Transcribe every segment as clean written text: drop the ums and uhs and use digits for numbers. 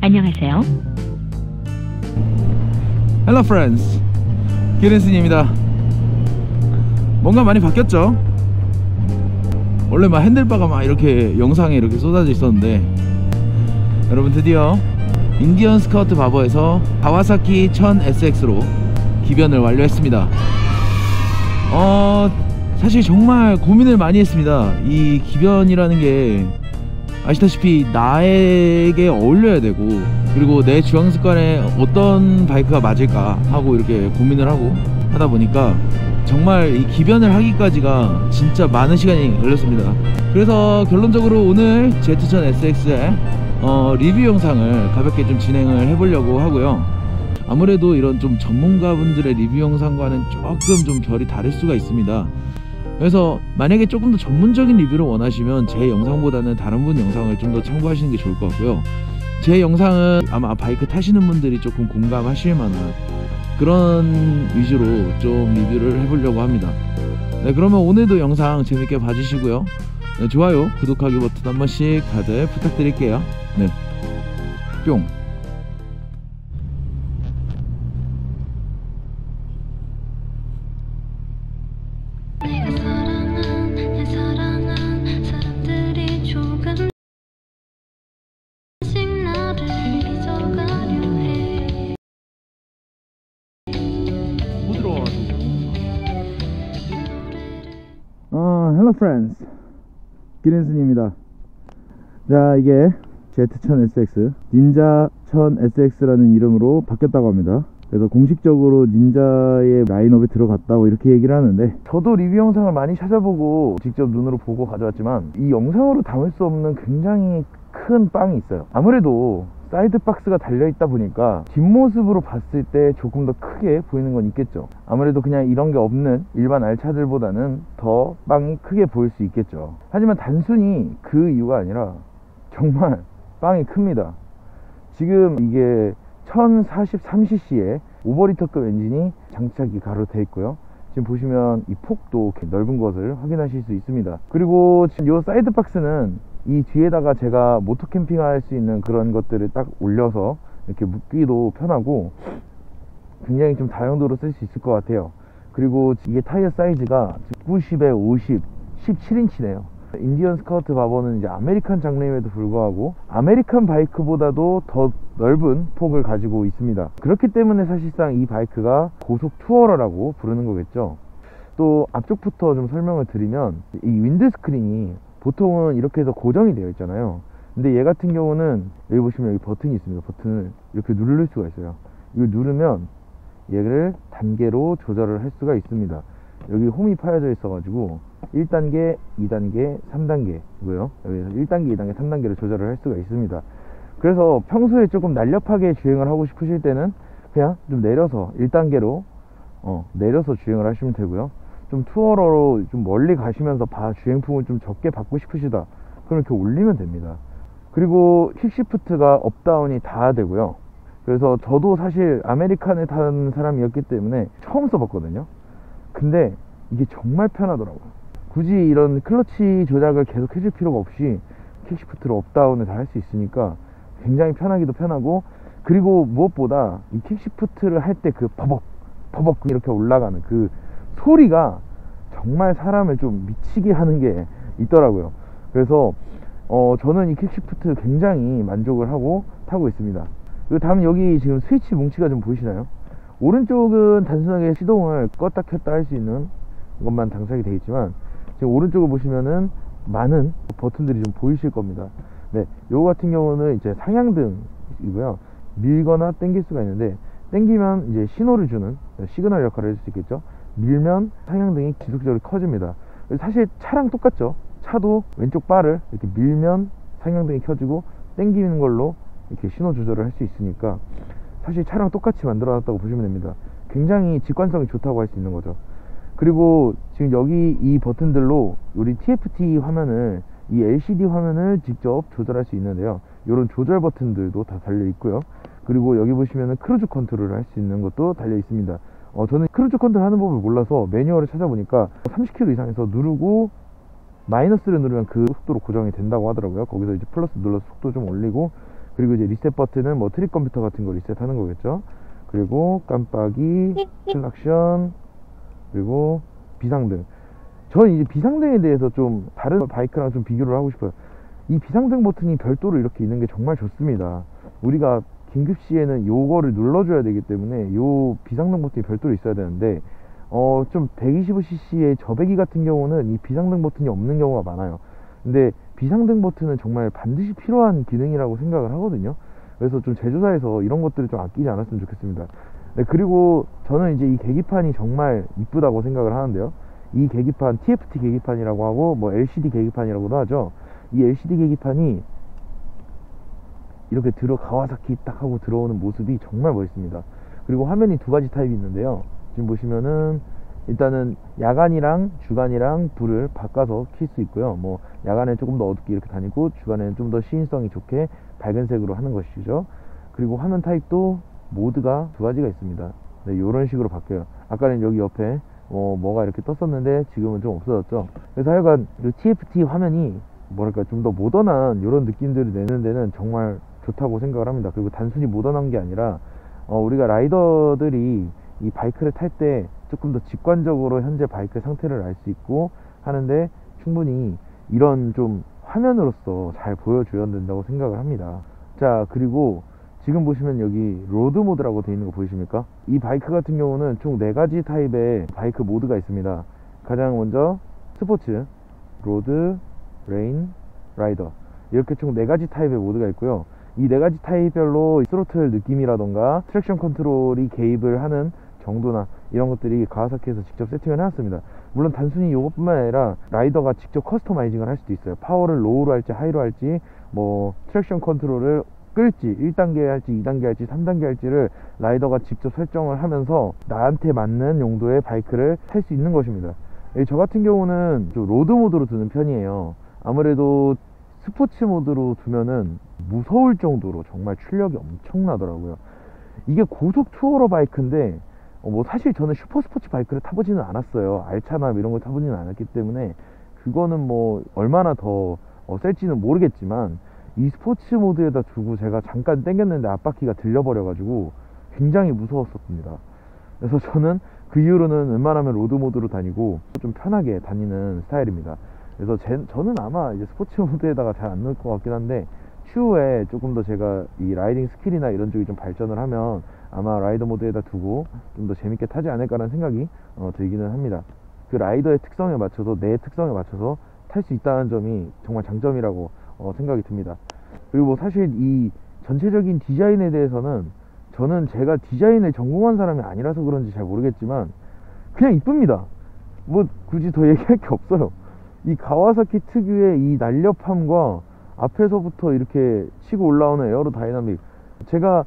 안녕하세요. Hello friends, 기린슨입니다. 뭔가 많이 바뀌었죠? 원래 막 핸들바가 막 이렇게 영상에 이렇게 쏟아져 있었는데, 여러분 드디어 인디언 스카우트 바버에서 가와사키 1000SX로 기변을 완료했습니다. 사실 정말 고민을 많이 했습니다. 이 기변이라는 게 아시다시피 나에게 어울려야 되고, 그리고 내 주행 습관에 어떤 바이크가 맞을까 하고 이렇게 고민을 하고 하다 보니까 정말 이 기변을 하기까지가 진짜 많은 시간이 걸렸습니다. 그래서 결론적으로 오늘 Z1000SX의 리뷰 영상을 가볍게 좀 진행을 해보려고 하고요. 아무래도 이런 좀 전문가분들의 리뷰 영상과는 조금 좀 결이 다를 수가 있습니다. 그래서 만약에 조금 더 전문적인 리뷰를 원하시면 제 영상보다는 다른 분 영상을 좀 더 참고하시는 게 좋을 것 같고요. 제 영상은 아마 바이크 타시는 분들이 조금 공감하실 만한 그런 위주로 좀 리뷰를 해보려고 합니다. 네, 그러면 오늘도 영상 재밌게 봐주시고요. 네, 좋아요, 구독하기 버튼 한 번씩 다들 부탁드릴게요. 네, 뿅. Hello friends, 기린슨입니다. 자, 이게 Z1000SX 닌자 1000SX라는 이름으로 바뀌었다고 합니다. 그래서 공식적으로 닌자의 라인업에 들어갔다고 이렇게 얘기를 하는데, 저도 리뷰 영상을 많이 찾아보고 직접 눈으로 보고 가져왔지만 이 영상으로 담을 수 없는 굉장히 큰 빵이 있어요. 아무래도 사이드 박스가 달려있다 보니까 뒷모습으로 봤을 때 조금 더 크게 보이는 건 있겠죠. 아무래도 그냥 이런 게 없는 일반 알차들보다는 더 빵이 크게 보일 수 있겠죠. 하지만 단순히 그 이유가 아니라 정말 빵이 큽니다. 지금 이게 1043cc의 오버리터급 엔진이 장착이 가로 되어 있고요. 지금 보시면 이 폭도 넓은 것을 확인하실 수 있습니다. 그리고 지금 이 사이드 박스는 이 뒤에다가 제가 모토 캠핑 할 수 있는 그런 것들을 딱 올려서 이렇게 묶기도 편하고 굉장히 좀 다용도로 쓸 수 있을 것 같아요. 그리고 이게 타이어 사이즈가 90에 50, 17인치네요. 인디언 스카우트 바버는 이제 아메리칸 장르임에도 불구하고 아메리칸 바이크보다도 더 넓은 폭을 가지고 있습니다. 그렇기 때문에 사실상 이 바이크가 고속 투어러라고 부르는 거겠죠. 또 앞쪽부터 좀 설명을 드리면, 이 윈드 스크린이 보통은 이렇게 해서 고정이 되어 있잖아요. 근데 얘 같은 경우는 여기 보시면 여기 버튼이 있습니다. 버튼을 이렇게 누를 수가 있어요. 이걸 누르면 얘를 단계로 조절을 할 수가 있습니다. 여기 홈이 파여져 있어 가지고 1단계, 2단계, 3단계고요. 여기서 1단계, 2단계, 3단계로 조절을 할 수가 있습니다. 그래서 평소에 조금 날렵하게 주행을 하고 싶으실 때는 그냥 좀 내려서 1단계로 내려서 주행을 하시면 되고요. 좀 투어러로 좀 멀리 가시면서 주행풍을 좀 적게 받고 싶으시다, 그럼 이렇게 올리면 됩니다. 그리고 킥시프트가 업다운이 다 되고요. 그래서 저도 사실 아메리칸에 탄 사람이었기 때문에 처음 써봤거든요. 근데 이게 정말 편하더라고요. 굳이 이런 클러치 조작을 계속 해줄 필요가 없이 킥시프트로 업다운을 다 할 수 있으니까 굉장히 편하기도 편하고, 그리고 무엇보다 이 킥시프트를 할 때 그 버벅 버벅 이렇게 올라가는 그 소리가 정말 사람을 좀 미치게 하는 게 있더라고요. 그래서 저는 이 킥시프트 굉장히 만족을 하고 타고 있습니다. 그리고 다음 여기 지금 스위치 뭉치가 좀 보이시나요? 오른쪽은 단순하게 시동을 껐다 켰다 할 수 있는 것만 장착이 되어 있지만, 지금 오른쪽을 보시면은 많은 버튼들이 좀 보이실 겁니다. 네, 요거 같은 경우는 이제 상향등이고요. 밀거나 당길 수가 있는데, 당기면 이제 신호를 주는 시그널 역할을 해줄 수 있겠죠. 밀면 상향등이 지속적으로 커집니다. 사실 차랑 똑같죠. 차도 왼쪽 바를 이렇게 밀면 상향등이 켜지고, 당기는 걸로 이렇게 신호 조절을 할 수 있으니까 사실 차랑 똑같이 만들어 놨다고 보시면 됩니다. 굉장히 직관성이 좋다고 할 수 있는 거죠. 그리고 지금 여기 이 버튼들로 우리 TFT 화면을, 이 LCD 화면을 직접 조절할 수 있는데요. 이런 조절 버튼들도 다 달려 있고요. 그리고 여기 보시면은 크루즈 컨트롤을 할 수 있는 것도 달려 있습니다. 저는 크루즈 컨트롤 하는 법을 몰라서 매뉴얼을 찾아보니까 30km 이상에서 누르고 마이너스를 누르면 그 속도로 고정이 된다고 하더라고요. 거기서 이제 플러스 눌러서 속도 좀 올리고, 그리고 이제 리셋 버튼은 뭐 트릭 컴퓨터 같은 거 리셋하는 거겠죠. 그리고 깜빡이, 클락션, 그리고 비상등. 저는 이제 비상등에 대해서 좀 다른 바이크랑 좀 비교를 하고 싶어요. 이 비상등 버튼이 별도로 이렇게 있는 게 정말 좋습니다. 우리가 긴급시에는 요거를 눌러줘야 되기 때문에 요 비상등 버튼이 별도로 있어야 되는데, 좀 125cc의 저배기 같은 경우는 이 비상등 버튼이 없는 경우가 많아요. 근데 비상등 버튼은 정말 반드시 필요한 기능이라고 생각을 하거든요. 그래서 좀 제조사에서 이런 것들을 좀 아끼지 않았으면 좋겠습니다. 네, 그리고 저는 이제 이 계기판이 정말 이쁘다고 생각을 하는데요. 이 계기판, TFT 계기판이라고 하고 뭐 LCD 계기판이라고도 하죠. 이 LCD 계기판이 이렇게 가와사키 딱 하고 들어오는 모습이 정말 멋있습니다. 그리고 화면이 두 가지 타입이 있는데요. 지금 보시면은 일단은 야간이랑 주간이랑 불을 바꿔서 킬 수 있고요. 뭐 야간에 조금 더 어둡게 이렇게 다니고, 주간에는 좀 더 시인성이 좋게 밝은색으로 하는 것이죠. 그리고 화면 타입도 모드가 두 가지가 있습니다. 네, 이런 식으로 바뀌어요. 아까는 여기 옆에 뭐가 이렇게 떴었는데 지금은 좀 없어졌죠. 그래서 하여간 이 TFT 화면이 뭐랄까 좀 더 모던한 이런 느낌들을 내는 데는 정말 좋다고 생각을 합니다. 그리고 단순히 모던한 게 아니라 우리가 라이더들이 이 바이크를 탈 때 조금 더 직관적으로 현재 바이크 상태를 알 수 있고 하는데, 충분히 이런 좀 화면으로서 잘 보여줘야 된다고 생각을 합니다. 자, 그리고 지금 보시면 여기 로드 모드라고 되어 있는 거 보이십니까? 이 바이크 같은 경우는 총 4가지 타입의 바이크 모드가 있습니다. 가장 먼저 스포츠, 로드, 레인, 라이더, 이렇게 총 4가지 타입의 모드가 있고요. 이 4가지 타입별로 스로틀 느낌이라던가 트랙션 컨트롤이 개입을 하는 정도나 이런 것들이 가와사키에서 직접 세팅을 해놨습니다. 물론 단순히 이것뿐만 아니라 라이더가 직접 커스터마이징을 할 수도 있어요. 파워를 로우로 할지 하이로 할지, 뭐 트랙션 컨트롤을 끌지 1단계 할지 2단계 할지 3단계 할지를 라이더가 직접 설정을 하면서 나한테 맞는 용도의 바이크를 탈 수 있는 것입니다. 저 같은 경우는 좀 로드 모드로 두는 편이에요. 아무래도 스포츠 모드로 두면은 무서울 정도로 정말 출력이 엄청나더라고요. 이게 고속 투어러 바이크인데 뭐 사실 저는 슈퍼스포츠 바이크를 타보지는 않았어요. 알차나 이런 걸 타보지는 않았기 때문에 그거는 뭐 얼마나 더 셀지는 모르겠지만, 이 스포츠 모드에다 두고 제가 잠깐 당겼는데 앞바퀴가 들려버려 가지고 굉장히 무서웠었습니다. 그래서 저는 그 이후로는 웬만하면 로드 모드로 다니고 좀 편하게 다니는 스타일입니다. 그래서 저는 아마 이제 스포츠 모드에다가 잘 안 넣을 것 같긴 한데, 추후에 조금 더 제가 이 라이딩 스킬이나 이런 쪽이 좀 발전을 하면 아마 라이더 모드에다 두고 좀 더 재밌게 타지 않을까라는 생각이 들기는 합니다. 그 라이더의 특성에 맞춰서, 내 특성에 맞춰서 탈 수 있다는 점이 정말 장점이라고 생각이 듭니다. 그리고 뭐 사실 이 전체적인 디자인에 대해서는 저는 제가 디자인을 전공한 사람이 아니라서 그런지 잘 모르겠지만 그냥 이쁩니다. 뭐 굳이 더 얘기할 게 없어요. 이 가와사키 특유의 이 날렵함과 앞에서부터 이렇게 치고 올라오는 에어로 다이나믹, 제가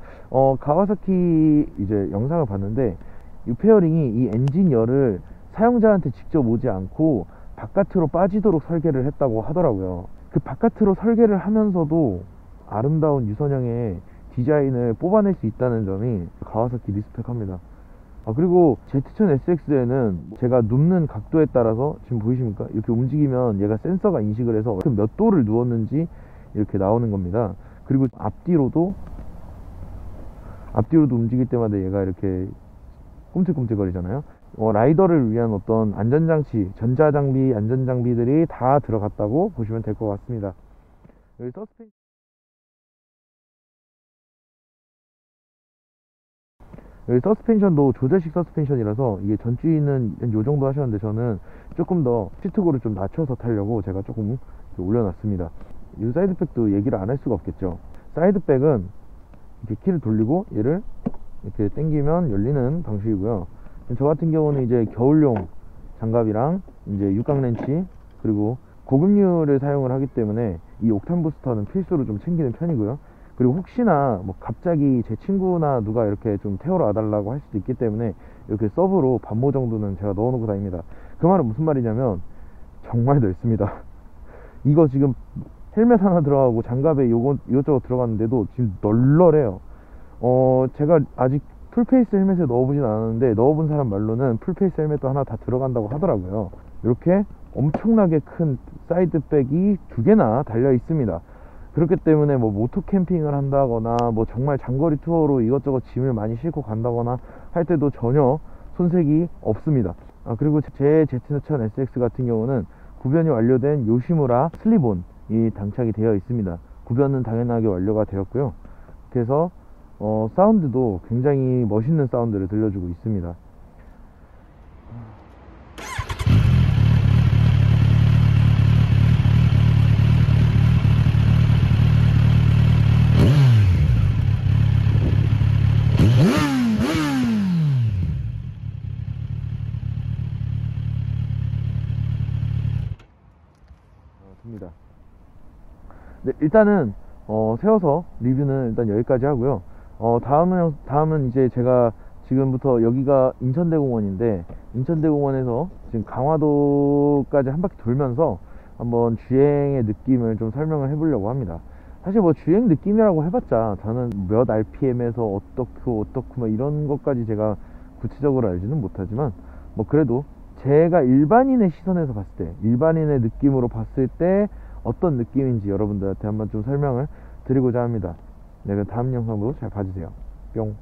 가와사키 이제 영상을 봤는데 이 페어링이 이 엔진 열을 사용자한테 직접 오지 않고 바깥으로 빠지도록 설계를 했다고 하더라고요. 그 바깥으로 설계를 하면서도 아름다운 유선형의 디자인을 뽑아낼 수 있다는 점이 가와사키 리스펙합니다. 그리고 Z1000 SX에는 제가 눕는 각도에 따라서 지금 보이십니까? 이렇게 움직이면 얘가 센서가 인식을 해서 몇 도를 누웠는지 이렇게 나오는 겁니다. 그리고 앞뒤로도 움직일 때마다 얘가 이렇게 꿈틀꿈틀거리잖아요. 라이더를 위한 어떤 안전장치, 전자장비, 안전장비들이 다 들어갔다고 보시면 될 것 같습니다. 여기 서스펜션도 조절식 서스펜션이라서 이게 전주인은 요 정도 하셨는데, 저는 조금 더 시트고를 좀 낮춰서 타려고 제가 조금 올려놨습니다. 이 사이드백도 얘기를 안 할 수가 없겠죠. 사이드백은 이렇게 키를 돌리고 얘를 이렇게 당기면 열리는 방식이고요. 저 같은 경우는 이제 겨울용 장갑이랑 이제 육각 렌치, 그리고 고급류를 사용을 하기 때문에 이 옥탄 부스터는 필수로 좀 챙기는 편이고요. 그리고 혹시나 뭐 갑자기 제 친구나 누가 이렇게 좀 태우러 와달라고 할 수도 있기 때문에 이렇게 서브로 반모 정도는 제가 넣어놓고 다닙니다. 그 말은 무슨 말이냐면 정말 넓습니다. 이거 지금 헬멧 하나 들어가고 장갑에 이것저것 들어갔는데도 지금 널널해요. 제가 아직 풀페이스 헬멧에 넣어보진 않았는데 넣어본 사람 말로는 풀페이스 헬멧도 하나 다 들어간다고 하더라고요. 이렇게 엄청나게 큰 사이드백이 2개나 달려 있습니다. 그렇기 때문에 뭐 모토 캠핑을 한다거나 뭐 정말 장거리 투어로 이것저것 짐을 많이 싣고 간다거나 할 때도 전혀 손색이 없습니다. 그리고 제 Z1000 SX 같은 경우는 구변이 완료된 요시무라 슬립온이 장착이 되어 있습니다. 구변은 당연하게 완료가 되었고요. 그래서 사운드도 굉장히 멋있는 사운드를 들려주고 있습니다. 듭니다. 네, 일단은 세워서 리뷰는 일단 여기까지 하고요. 다음은 이제 제가 지금부터 여기가 인천대공원인데 인천대공원에서 지금 강화도까지 한 바퀴 돌면서 한번 주행의 느낌을 좀 설명을 해보려고 합니다. 사실 뭐 주행 느낌이라고 해봤자 저는 몇 RPM에서 어떻고 뭐 이런 것까지 제가 구체적으로 알지는 못하지만 뭐 그래도 제가 일반인의 시선에서 봤을 때, 일반인의 느낌으로 봤을 때 어떤 느낌인지 여러분들한테 한번 좀 설명을 드리고자 합니다. 네, 그럼 다음 영상도 잘 봐주세요. 뿅.